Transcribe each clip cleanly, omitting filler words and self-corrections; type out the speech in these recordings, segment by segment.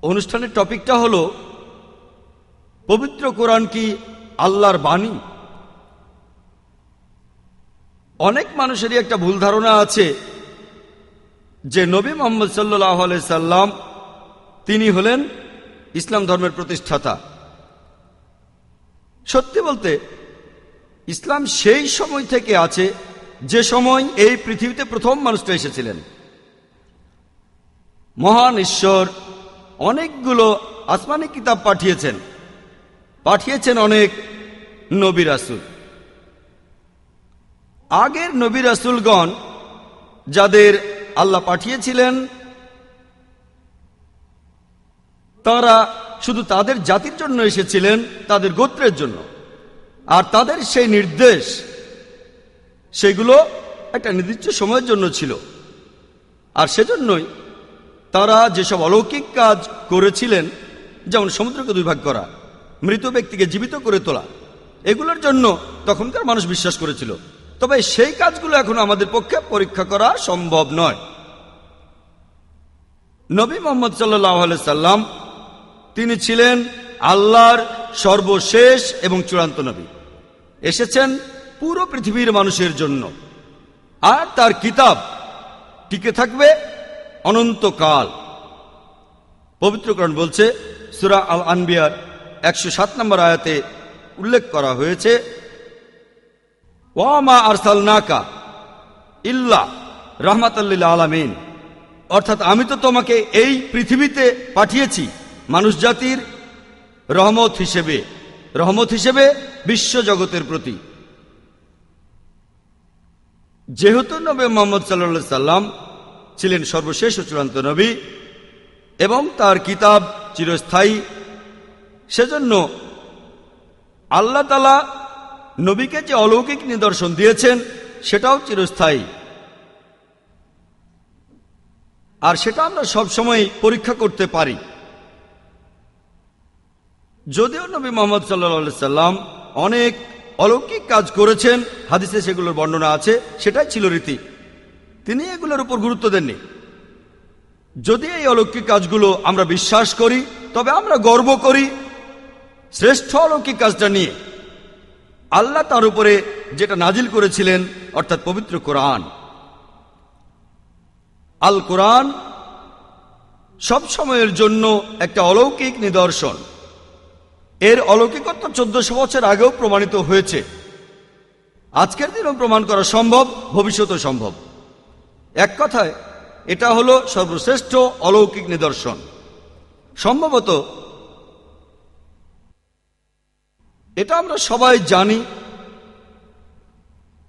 অনুষ্ঠানের টপিকটা হলো পবিত্র কোরআন কি আল্লাহর বাণী। অনেক মানুষেরই একটা ভুল ধারণা আছে যে নবী মুহাম্মদ সাল্লাল্লাহু আলাইহি সাল্লাম তিনি হলেন ইসলাম ধর্মের প্রতিষ্ঠাতা। সত্যি বলতে ইসলাম সেই সময় থেকে আছে যে সময় এই পৃথিবীতে প্রথম মানুষটা এসেছিলেন। মহান ঈশ্বর অনেকগুলো আসমানি কিতাব পাঠিয়েছেন অনেক নবী রাসূল। আগের নবী রাসূলগণ যাদের আল্লাহ পাঠিয়েছিলেন তারা শুধু তাদের জাতির জন্য এসেছিলেন, তাদের গোত্রের জন্য। আর তাদের সেই নির্দেশ সেগুলো একটা নির্দিষ্ট সময়ের জন্য ছিল। আর সেজন্যই তারা যেসব অলৌকিক কাজ করেছিলেন, যেমন সমুদ্রকে দুই ভাগ করা, মৃত ব্যক্তিকে জীবিত করে তোলা, এগুলোর জন্য তখনকার মানুষ বিশ্বাস করেছিল। তবে সেই কাজগুলো এখন আমাদের পক্ষে পরীক্ষা করা সম্ভব নয়। নবী মুহাম্মদ সাল্লাল্লাহু আলাইহি সাল্লাম তিনি ছিলেন আল্লাহর সর্বশেষ এবং চূড়ান্ত নবী। এসেছেন পুরো পৃথিবীর মানুষের জন্য। আর তার কিতাব টিকে থাকবে অনন্তকাল। পবিত্র কোরআন বলছে, সূরা আল আনবিয়ার 107 নম্বর আয়াতে উল্লেখ করা হয়েছে, ওয়া মা আরসালনাকা ইল্লা রাহমাতাল লিল আলামিন, অর্থাৎ আমি তো তোমাকে এই পৃথিবীতে পাঠিয়েছি মানুষ জাতির রহমত হিসেবে বিশ্ব জগতের প্রতি। যেহেতু নবী মুহাম্মদ সাল্লাল্লাহু আলাইহি সাল্লাম ছিলেন সর্বশেষ ও চূড়ান্ত নবী এবং তার কিতাব চিরস্থায়ী, সেজন্য আল্লাহ তাআলা নবীকে যে অলৌকিক নিদর্শন দিয়েছেন সেটাও চিরস্থায়ী। আর সেটা আমরা সবসময় পরীক্ষা করতে পারি। যদিও নবী মুহাম্মদ সাল্লাল্লাহু আলাইহি সাল্লাম অনেক অলৌকিক কাজ করেছেন, হাদিসে সেগুলোর বর্ণনা আছে, সেটাই ছিল রীতি। তিনি এগুলোর উপর গুরুত্ব দেননি। যদি এই অলৌকিক কাজগুলো আমরা বিশ্বাস করি, তবে আমরা গর্ব করি শ্রেষ্ঠ অলৌকিক কাজটা নিয়ে, আল্লাহ তার উপরে যেটা নাজিল করেছিলেন, অর্থাৎ পবিত্র কোরআন। আল কোরআন সব সময়ের জন্য একটা অলৌকিক নিদর্শন। এর অলৌকিকত্ব 1400 বছর আগেও প্রমাণিত হয়েছে, আজকের দিনেও প্রমাণ করা সম্ভব, ভবিষ্যতেও সম্ভব। এক কথায় এটা হলো সর্বশ্রেষ্ঠ অলৌকিক নিদর্শন। সম্ভবত এটা আমরা সবাই জানি,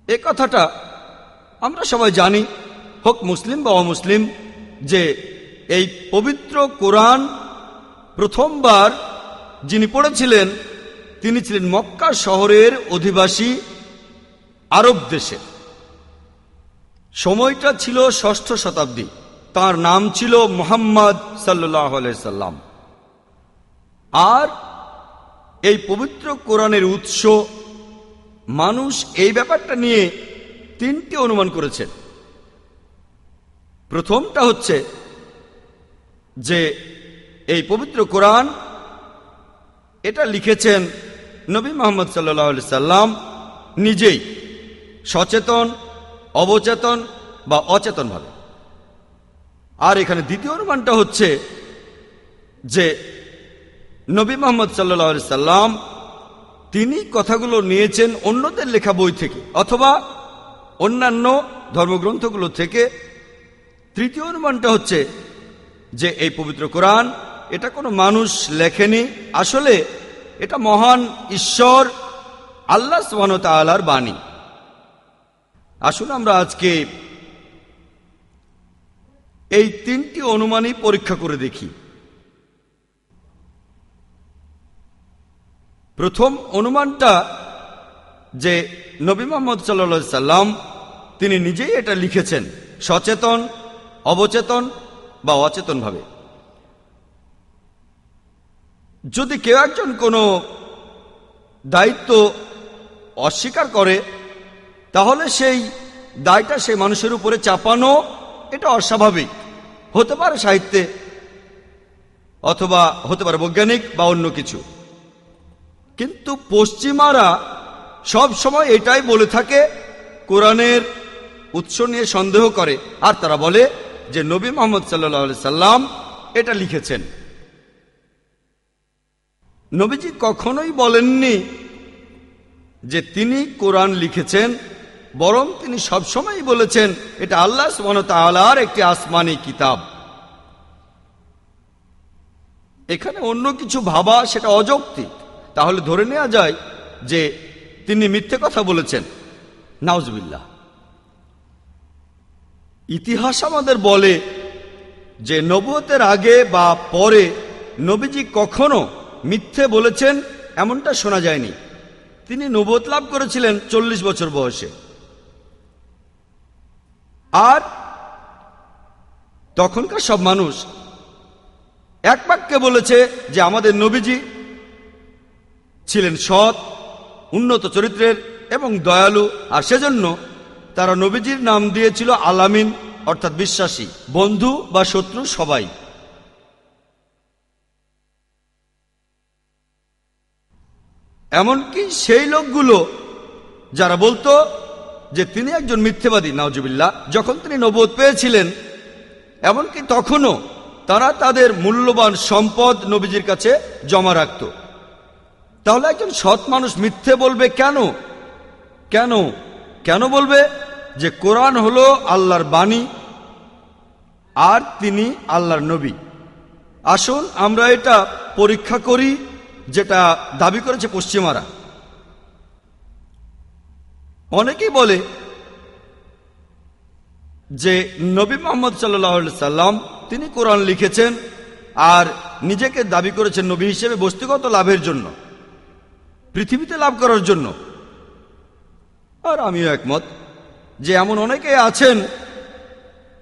এ কথাটা আমরা সবাই জানি, হোক মুসলিম বা অমুসলিম, যে এই পবিত্র কোরআন প্রথমবার যিনি পড়েছিলেন তিনি ছিলেন মক্কা শহরের অধিবাসী আরব দেশে। সময়টা ছিল 6ষ্ঠ শতাব্দী। তার নাম ছিল মুহাম্মদ সাল্লাল্লাহু আলাইহি সাল্লাম। আর এই পবিত্র কোরআনের উৎস, মানুষ এই ব্যাপারটা নিয়ে 3টি অনুমান করেছেন। প্রথমটা হচ্ছে যে এই পবিত্র কোরআন এটা লিখেছেন নবী মুহাম্মদ সাল্লাল্লাহু আলাইহি সাল্লাম নিজেই, সচেতন, অবচেতন বা অচেতনভাবে। আর এখানে দ্বিতীয় অনুমানটা হচ্ছে যে নবী মুহাম্মদ সাল্লাল্লাহু আলাইহি সাল্লাম তিনি কথাগুলো নিয়েছেন অন্যদের লেখা বই থেকে অথবা অন্যান্য ধর্মগ্রন্থগুলো থেকে। তৃতীয় অনুমানটা হচ্ছে যে এই পবিত্র কোরআন এটা কোনো মানুষ লেখেনি, আসলে এটা মহান ঈশ্বর আল্লাহ সুবহানাহু ওয়া তাআলার বাণী। আসুন আমরা আজকে এই 3টি অনুমানই পরীক্ষা করে দেখি। প্রথম অনুমানটা যে নবী মুহাম্মদ সাল্লাল্লাহু আলাইহি সাল্লাম তিনি নিজেই এটা লিখেছেন, সচেতন, অবচেতন বা অচেতনভাবে। যদি কেউ একজন কোনো দায়িত্ব অস্বীকার করে, তাহলে সেই দায়টা সেই মানুষের উপরে চাপানো এটা অস্বাভাবিক হতে পারে সাহিত্যে, অথবা হতে পারে বৈজ্ঞানিক বা অন্য কিছু। কিন্তু পশ্চিমারা সব সময় এটাই বলে থাকে, কোরআনের উৎস নিয়ে সন্দেহ করে, আর তারা বলে যে নবী মুহাম্মদ সাল্লাল্লাহু আলাইহি সাল্লাম এটা লিখেছেন। নবীজি কখনোই বলেননি যে তিনি কোরআন লিখেছেন, বরং তিনি সবসময় বলেছেন এটা আল্লাহ সুবহানাহু ওয়া তাআলার একটি আসমানি কিতাব। এখানে অন্য কিছু ভাবা সেটা অযৌক্তিক। তাহলে ধরে নেওয়া যায় যে তিনি মিথ্যে কথা বলেছেন। নাউজুবিল্লাহ। ইতিহাস আমাদের বলে যে নবুয়তের আগে বা পরে নবীজি কখনো মিথ্যে বলেছেন এমনটা শোনা যায়নি। তিনি নবুয়ত লাভ করেছিলেন 40 বছর বয়সে, আর তখনকার সব মানুষ এক বাক্যে বলেছে যে আমাদের নবীজি ছিলেন সৎ, উন্নত চরিত্রের এবং দয়ালু, আর সেজন্য তারা নবীজির নাম দিয়েছিল আলামিন, অর্থাৎ বিশ্বাসী। বন্ধু বা শত্রু সবাই। এমনকি সেই লোকগুলো যারা বলতো যে তিনি একজন মিথ্যেবাদী, নাউজুবিল্লাহ, যখন তিনি নবুয়ত পেয়েছিলেন, এমনকি তখনও তারা তাদের মূল্যবান সম্পদ নবীজির কাছে জমা রাখত। তাহলে একজন সৎ মানুষ মিথ্যে বলবে কেন? কেন কেন বলবে? যে কোরআন হলো আল্লাহর বাণী আর তিনি আল্লাহর নবী। আসুন আমরা এটা পরীক্ষা করি, যেটা দাবি করেছে পশ্চিমারা। অনেকেই বলে যে নবী মুহাম্মদ সাল্লাল্লাহু আলাইহি সাল্লাম তিনি কোরআন লিখেছেন আর নিজেকে দাবি করেছেন নবী হিসেবে বস্তুগত লাভের জন্য, পৃথিবীতে লাভ করার জন্য। আর আমিও একমত যে এমন অনেকে আছেন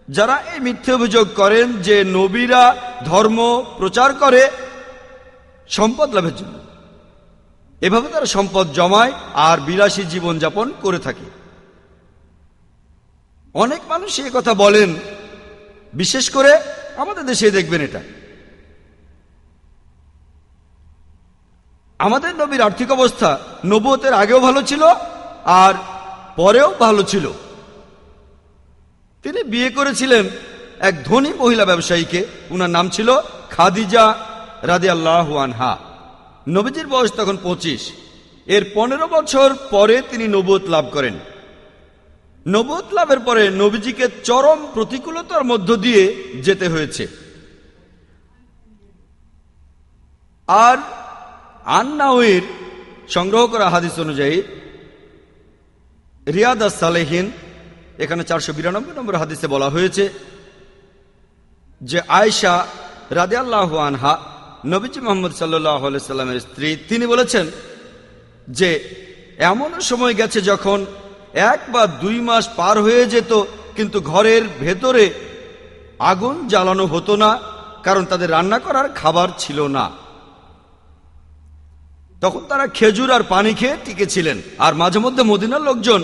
যারা এই মিথ্যে অভিযোগ করেন যে নবীরা ধর্ম প্রচার করে সম্পদ লাভের জন্য। এভাবে তারা সম্পদ জমায় আর বিলাসী জীবনযাপন করে থাকে। অনেক মানুষ এই কথা বলেন, বিশেষ করে আমাদের দেশে দেখবেন এটা। আমাদের নবীর আর্থিক অবস্থা নবুয়তের আগেও ভালো ছিল আর পরেও ভালো ছিল। তিনি বিয়ে করেছিলেন এক ধনী মহিলা ব্যবসায়ীকে, উনার নাম ছিল খাদিজা রাদিয়াল্লাহু আনহা। নবীজির বয়স তখন 25। এর 15 বছর পরে তিনি নবুয়ত লাভ করেন। নবুয়ত লাভের পরে নবীজিকে চরম প্রতিকূলতার মধ্য দিয়ে যেতে হয়েছে। আর আন-নাওয়ীর সংগ্রহ করা হাদিস অনুযায়ী রিয়াদাস সালেহিন, এখানে 492 নম্বর হাদিসে বলা হয়েছে যে আয়েশা রাদিয়াল্লাহু আনহা, নবীজি মুহাম্মদ সাল্লাল্লাহু আলাইহি সাল্লামের স্ত্রী, তিনি বলেছেন যে এমন সময় গেছে যখন 1 বা 2 মাস পার হয়ে যেত কিন্তু ঘরের ভেতরে আগুন জ্বালানো হতো না, কারণ তাদের রান্না করার খাবার ছিল না। তখন তারা খেজুর আর পানি খেয়ে টিকেছিলেন, আর মাঝে মধ্যে মদিনার লোকজন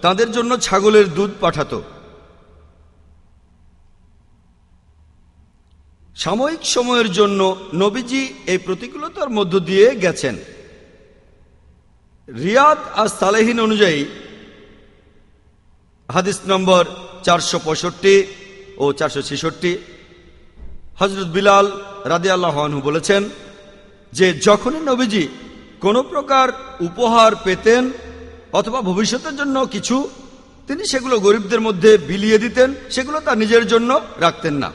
তাদের জন্য ছাগলের দুধ পাঠাতো। সাময়িক সময়ের জন্য নবীজি এই প্রতিকূলতার মধ্য দিয়ে গেছেন। রিয়াদ আর সালেহিন অনুযায়ী হাদিস নম্বর 465 ও 466, হযরত বিলাল রাদিয়াল্লাহু আনহু বলেছেন যে যখনই নবীজি কোনো প্রকার উপহার পেতেন অথবা ভবিষ্যতের জন্য কিছু, তিনি সেগুলো গরিবদের মধ্যে বিলিয়ে দিতেন, সেগুলো তার নিজের জন্য রাখতেন না।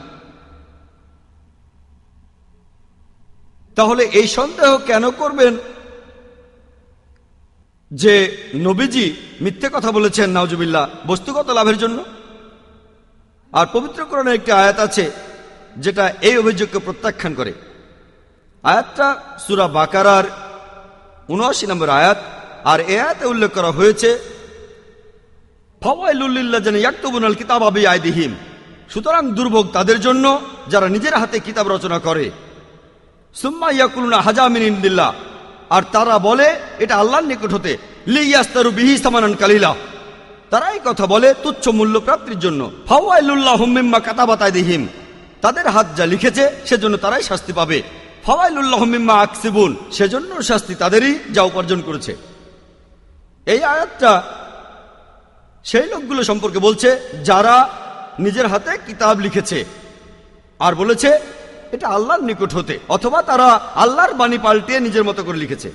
তাহলে এই সন্দেহ কেন করবেন যে নবীজি মিথ্যে কথা বলেছেন নাউজুবিল্লাহ বস্তুগত লাভের জন্য? আর পবিত্র কোরআনে একটি আয়াত আছে যেটা এই অভিযোগকে প্রত্যাখ্যান করে। আয়াতটা সূরা বাকারার 79 নম্বর আয়াত। আর এই আয়াতে উল্লেখ করা হয়েছে ফাওয়াইলুল লিল্লাযিনা ইয়াকতুবুনাল কিতাবা বিআইদিহিম, সুতরাং দুর্ভোগ তাদের জন্য যারা নিজের হাতে কিতাব রচনা করে। সুম্মা ইয়াকুলুনা হাজা মিন ইনদিল্লাহ, আর তারা বলে এটা আল্লাহর নিকট হতে, লিয়াস্তারু বিহি সামানান কালিলা, তারা এই কথা বলে তুচ্ছ মূল্য প্রাপ্তির জন্য। ফাওয়াইলুল লাহুম মিম্মা কাতাবাত আইদিহিম, তাদের হাত যা লিখেছে সেজন্য তারাই শাস্তি পাবে। ফাওয়াইলুল্লাহ মিম্মা আকসিবুন, সেজন্য শাস্তি তাদেরই যা উপার্জন করেছে। এই আয়াতটা সেই লোকগুলো সম্পর্কে বলছে যারা নিজের হাতে কিতাব লিখেছে আর বলেছে এটা আল্লাহর নিকট হতে, অথবা তারা আল্লাহর বাণী পাল্টিয়ে নিজের মতো করে লিখেছে।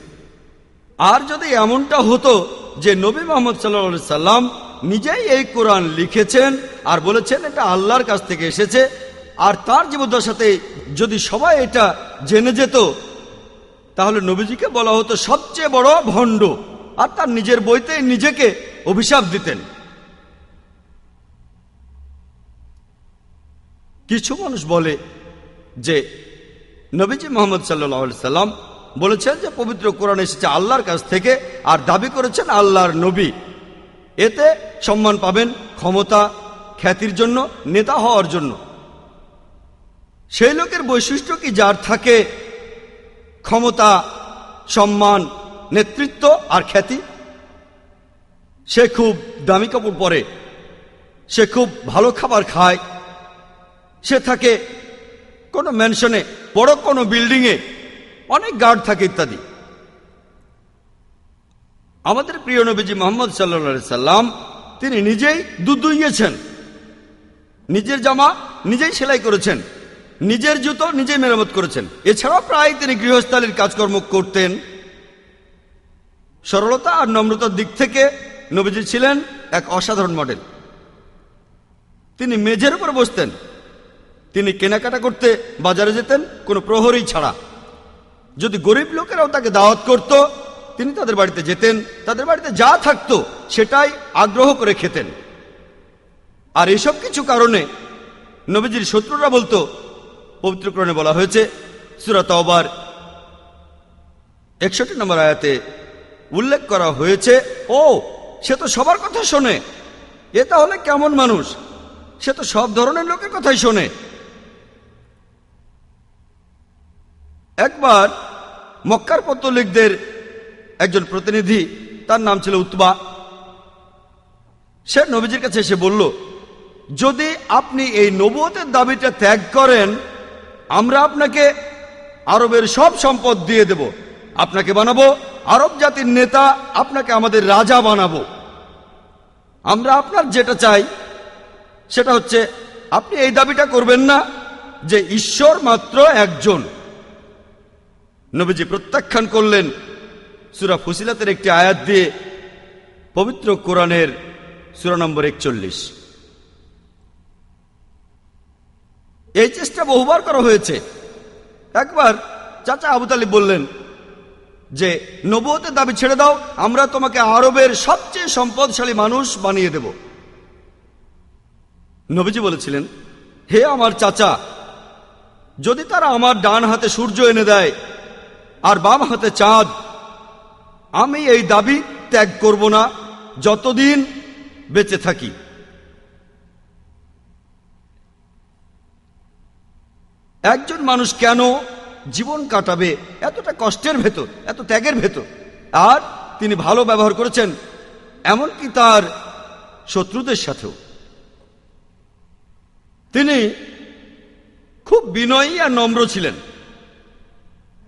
আর যদি এমনটা হতো যে নবী মুহাম্মদ সাল্লাল্লাহু আলাইহি সাল্লাম নিজেই এই কোরআন লিখেছেন আর বলেছেন এটা আল্লাহর কাছ থেকে এসেছে, আর তার জীবদ্দশাতে যদি সবাই এটা জেনে যেত, তাহলে নবীজিকে বলা হতো সবচেয়ে বড় ভণ্ড, আর তার নিজের বইতে নিজেকে অভিশাপ দিতেন। কিছু মানুষ বলে যে নবীজি মুহাম্মদ সাল্লাল্লাহু আলাইহি সাল্লাম বলেছেন যে পবিত্র কোরআন এসেছে আল্লাহর কাছ থেকে, আর দাবি করেছেন আল্লাহর নবী। এতে সম্মান পাবেন, ক্ষমতা, খ্যাতির জন্য, নেতা হওয়ার জন্য। সেই লোকের বৈশিষ্ট্য কি যার থাকে ক্ষমতা, সম্মান, নেতৃত্ব আর খ্যাতি? সে খুব দামি কাপড় পরে, সে খুব ভালো খাবার খায়, সে থাকে কোনো ম্যানশনে, বড় কোনো বিল্ডিংয়ে, অনেক গার্ড থাকে ইত্যাদি। আমাদের প্রিয় নবীজি মুহাম্মদ সাল্লাল্লাহু আলাইহি সাল্লাম তিনি নিজেই দুধ দুইয়েছেন, নিজের জামা নিজেই সেলাই করেছেন, নিজের জুতো নিজেই মেরামত করেছেন। এছাড়াও প্রায় তিনি গৃহস্থালির কাজকর্ম করতেন। সরলতা আর নম্রতার দিক থেকে নবীজি ছিলেন এক অসাধারণ মডেল। তিনি মেঝের উপর বসতেন, তিনি কেনাকাটা করতে বাজারে যেতেন কোনো প্রহরী ছাড়া। যদি গরিব লোকেরাও তাকে দাওয়াত করত, তিনি তাদের বাড়িতে যেতেন, তাদের বাড়িতে যা থাকতো সেটাই আগ্রহ করে খেতেন। আর এইসব কিছু কারণে নবীজির শত্রুরা বলতো, পবিত্র কোরআনে বলা হয়েছে সূরা তাওবার 61 নম্বর আয়াতে উল্লেখ করা হয়েছে, ও সে তো সবার কথা শোনে, এ তাহলে কেমন মানুষ, সে তো সব ধরনের লোকের কথাই শোনে। একবার মক্কার পৌত্তলিকদের একজন প্রতিনিধি, তার নাম ছিল উতবা, সে নবীজির কাছে এসে বলল, যদি আপনি এই নবুয়তের দাবিটা ত্যাগ করেন, আমরা আপনাকে আরবের সব সম্পদ দিয়ে দেব, আপনাকে বানাবো আরব জাতির নেতা, আপনাকে আমাদের রাজা বানাবো। আমরা আপনার যেটা চাই সেটা হচ্ছে আপনি এই দাবিটা করবেন না যে ঈশ্বর মাত্র একজন। নবীজি প্রত্যাখ্যান করলেন সূরা ফুসিলাতের একটি আয়াত দিয়ে, পবিত্র কোরআনের সূরা নম্বর 41। এই চেষ্টা বহুবার করা হয়েছে। একবার চাচা আবু তালিব বললেন যে নবুয়তের দাবি ছেড়ে দাও, আমরা তোমাকে আরবের সবচেয়ে সম্পদশালী মানুষ বানিয়ে দেব। নবীজি বলেছিলেন, হে আমার চাচা, যদি তারা আমার ডান হাতে সূর্য এনে দেয় আর বাম হাতে চাঁদ, আমি এই দাবি ত্যাগ করব না যতদিন বেঁচে থাকি। একজন মানুষ কেন জীবন কাটাবে এতটা কষ্টের ভেতর, এত ত্যাগের ভেতর? আর তিনি ভালো ব্যবহার করেছেন, এমনকি তার শত্রুদের সাথেও। তিনি খুব বিনয়ী আর নম্র ছিলেন।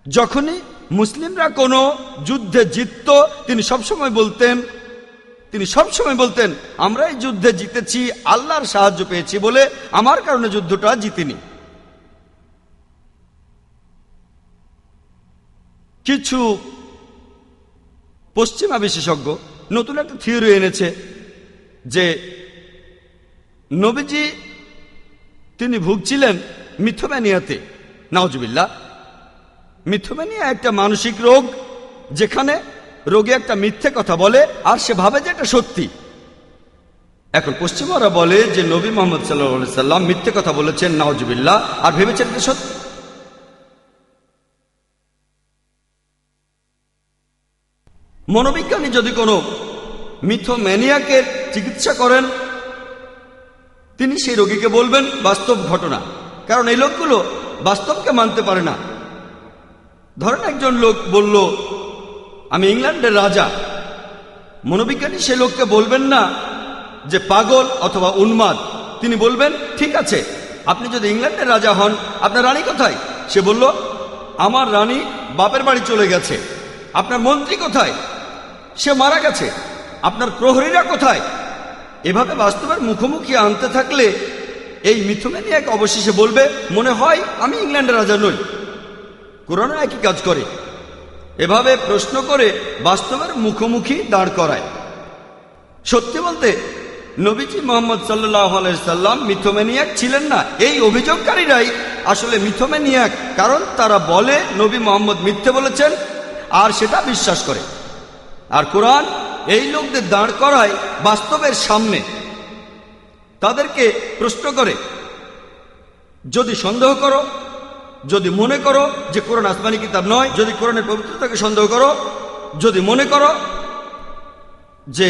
যখনই মুসলিমরা কোনো যুদ্ধে জিতত, তিনি সবসময় বলতেন, আমরা এই যুদ্ধে জিতেছি আল্লাহর সাহায্য পেয়েছি বলে, আমার কারণে যুদ্ধটা জিতিনি। কিছু পশ্চিমা বিশেষজ্ঞ নতুন একটা থিওরি এনেছে যে নবীজি তিনি ভুগছিলেন মিথোম্যানিয়াতে। নাউজুবিল্লাহ। মিথোম্যানিয়া একটা মানসিক রোগ, যেখানে রোগী একটা মিথ্যে কথা বলে আর সে ভাবে যে এটা সত্যি। এখন পশ্চিমারা বলে যে নবী মুহাম্মদ সাল্লাল্লাহু আলাইহি সাল্লাম মিথ্যে কথা বলেছেন, নাউজুবিল্লাহ, আর ভেবেছেন এটা সত্যি। মনোবিজ্ঞানী যদি কোনো মিথোম্যানিয়াকে চিকিৎসা করেন, তিনি সেই রোগীকে বলবেন বাস্তব ঘটনা, কারণ এই লোকগুলো বাস্তবকে মানতে পারে না। ধরেন একজন লোক বলল, আমি ইংল্যান্ডের রাজা। মনোবিজ্ঞানী সেই লোককে বলবেন না যে পাগল অথবা উন্মাদ, তিনি বলবেন ঠিক আছে, আপনি যদি ইংল্যান্ডের রাজা হন, আপনার রানী কোথায়? সে বলল, আমার রানী বাপের বাড়ি চলে গেছে। আপনার মন্ত্রী কোথায়? সে মারা গেছে। আপনার প্রহরীরা কোথায়? এভাবে বাস্তবের মুখোমুখি আনতে থাকলে এই মিথোম্যানিয়াক অবশেষে বলবে, মনে হয় আমি ইংল্যান্ডের রাজা নই। কোরআনও একই কাজ করে, এভাবে প্রশ্ন করে বাস্তবের মুখোমুখি দাঁড় করায়। সত্যি বলতে নবীজি মোহাম্মদ সাল্লাল্লাহু আলাইহি সাল্লাম মিথোম্যানিয়াক ছিলেন না। এই অভিযোগকারীরাই আসলে মিথোম্যানিয়াক, কারণ তারা বলে নবী মোহাম্মদ মিথ্যে বলেছেন আর সেটা বিশ্বাস করে। আর কোরআন এই লোকদের দাঁড় করায় বাস্তবের সামনে, তাদেরকে প্রশ্ন করে, যদি সন্দেহ করো, যদি মনে করো যে কোরআন আসমানি কিতাব নয়, যদি কোরআনের পবিত্রতাকে সন্দেহ করো, যদি মনে করো যে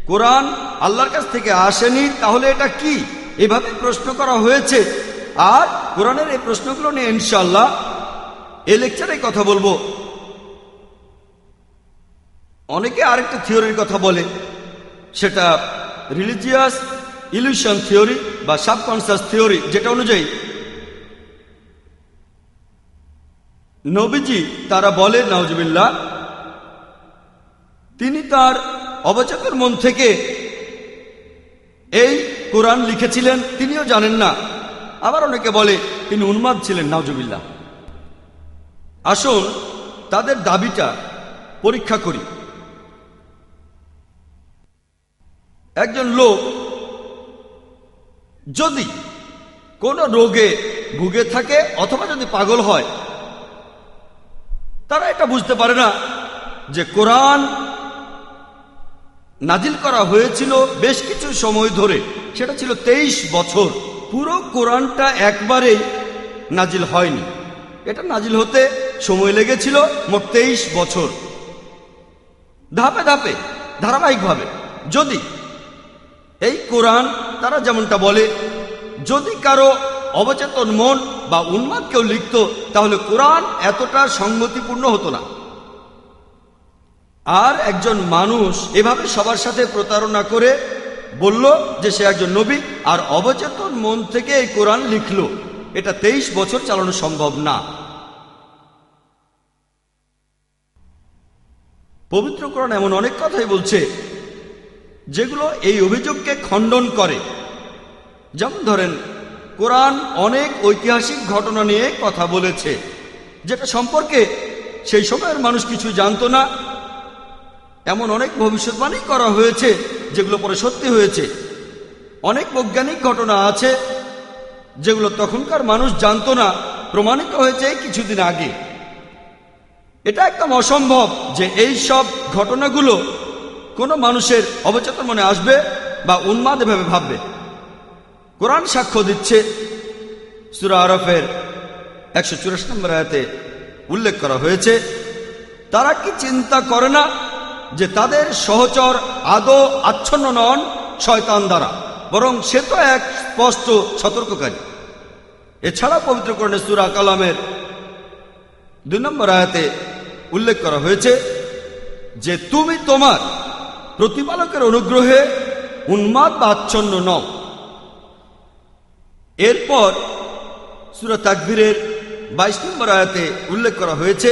কোরআন আল্লাহর কাছ থেকে আসেনি, তাহলে এটা কি? এভাবে প্রশ্ন করা হয়েছে। আর কোরআনের এই প্রশ্নগুলো নিয়ে ইনশাআল্লাহ এই লেকচারে কথা বলবো। অনেকে আরেকটা থিওরির কথা বলে, সেটা রিলিজিয়াস ইলিউশন থিওরি বা সাবকনসিয়াস থিওরি, যেটা অনুযায়ী নবীজি, তারা বলে নাউজুবিল্লাহ, তিনি তার অবচেতন মন থেকে এই কোরআন লিখেছিলেন, তিনিও জানেন না। আবার অনেকে বলে তিনি উন্মাদ ছিলেন, নাউজুবিল্লাহ। আসুন তাদের দাবিটা পরীক্ষা করি। একজন লোক যদি কোনো রোগে ভুগে থাকে অথবা যদি পাগল হয়, তারা এটা বুঝতে পারে না যে কোরআন নাজিল করা হয়েছিল বেশ কিছু সময় ধরে, সেটা ছিল 23 বছর। পুরো কোরআনটা একবারেই নাজিল হয়নি, এটা নাজিল হতে সময় লেগেছিল মোট 23 বছর, ধাপে ধাপে ধারাবাহিকভাবে। যদি এই কোরআন, তারা যেমনটা বলে, যদি কারো অবচেতন মন বা উন্মাদ কেউ লিখত, তাহলে কোরআন এতটা সংগতিপূর্ণ হতো না। আর একজন মানুষ এভাবে সবার সাথে প্রতারণা করে বলল যে সে একজন নবী, আর অবচেতন মন থেকে এই কোরআন লিখল, এটা 23 বছর চালানো সম্ভব না। পবিত্র কোরআন এমন অনেক কথাই বলছে যেগুলো এই অভিযোগকে খণ্ডন করে। যেমন ধরেন, কোরআন অনেক ঐতিহাসিক ঘটনা নিয়ে কথা বলেছে, যেটা সম্পর্কে সেই সময়ের মানুষ কিছু জানতো না। এমন অনেক ভবিষ্যৎবাণী করা হয়েছে যেগুলো পরে সত্যি হয়েছে। অনেক বৈজ্ঞানিক ঘটনা আছে যেগুলো তখনকার মানুষ জানতো না, প্রমাণিত হয়েছে কিছুদিন আগে। এটা একদম অসম্ভব যে এই সব ঘটনাগুলো কোনো মানুষের অবচেতন মনে আসবে বা উন্মাদ এভাবে ভাববে। কোরআন সাক্ষ্য দিচ্ছে, সূরা আরাফের 184 নম্বর আয়াতে উল্লেখ করা হয়েছে, তারা কি চিন্তা করে না যে তাদের সহচর আদৌ আচ্ছন্ন নন শয়তান দ্বারা, বরং সে তো এক স্পষ্ট সতর্ককারী। এছাড়া পবিত্র কোরআনের সূরা কালামের 2 নম্বর আয়াতে উল্লেখ করা হয়েছে যে তুমি তোমার প্রতিপালকের অনুগ্রহে উন্মাদ বা আচ্ছন্ন নও। এরপর সূরা তাকবীরের 22 নম্বর আয়াতে উল্লেখ করা হয়েছে,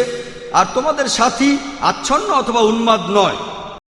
আর তোমাদের সাথী আচ্ছন্ন অথবা উন্মাদ নয়।